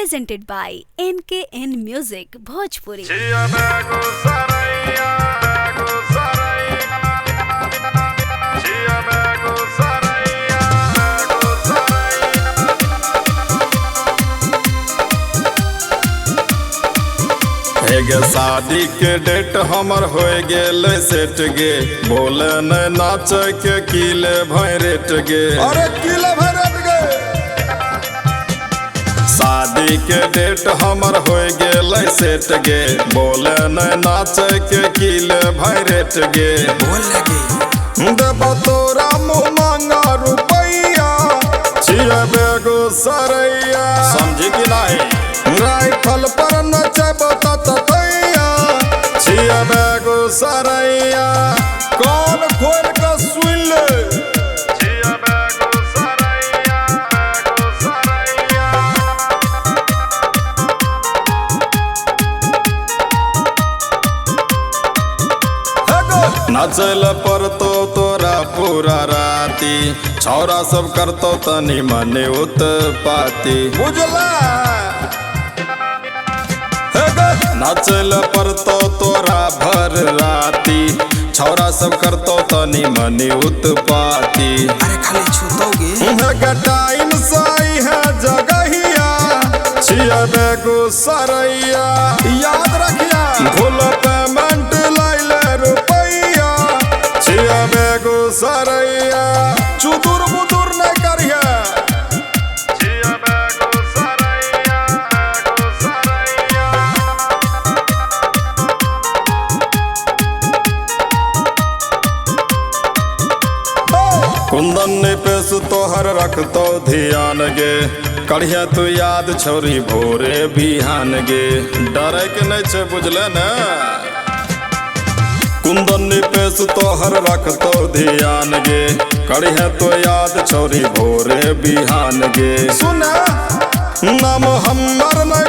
presented by NKN Music Bhojpuri. गे शादी के डेट हमर हो गेल सेट गे बोले न नाच के किले भैरेट गे अरे किले भैरेट गे शादी के डेट हमर हो गेल सेट गे बोले न नाच के किले भैरेट गे बोले गे देव तोरा मुँह मांगा रुपैया छिया बेगो सरैया समझी कि नहीं राइफल पर नचब ततैया छिया बेगो सरैया कौन खोल के सुन ले छिया बेगो सरैया बेगो सरैया नचल पर तोरा पूरा राती छौरा सब करतो तनी मने उत्पाती बुझला नचल पर तोरा भर राती छौरा सब करतो तनी मने उत्पाती अरे खाली छूतोगे टाइम सही है जगहिया छिया बेगो सरैया याद रखिया भूल पेमेंट लाइले रुपैया छिया बेगो सरैया चुदुर बुदुर नहीं करिया छिया बेगो सरैया बेगो सरैया कुंदन ने पेश तोहर रखतो ध्यान गे कढ़िया तू याद छोरी भोरे बिहान गे डरे के नहीं छे बुझले न कुंदन ने पेश तोहर रखतो ध्यान गे कढ़िया तो याद छोरी भोरे बिहान गे सुना नाम हमर नहीं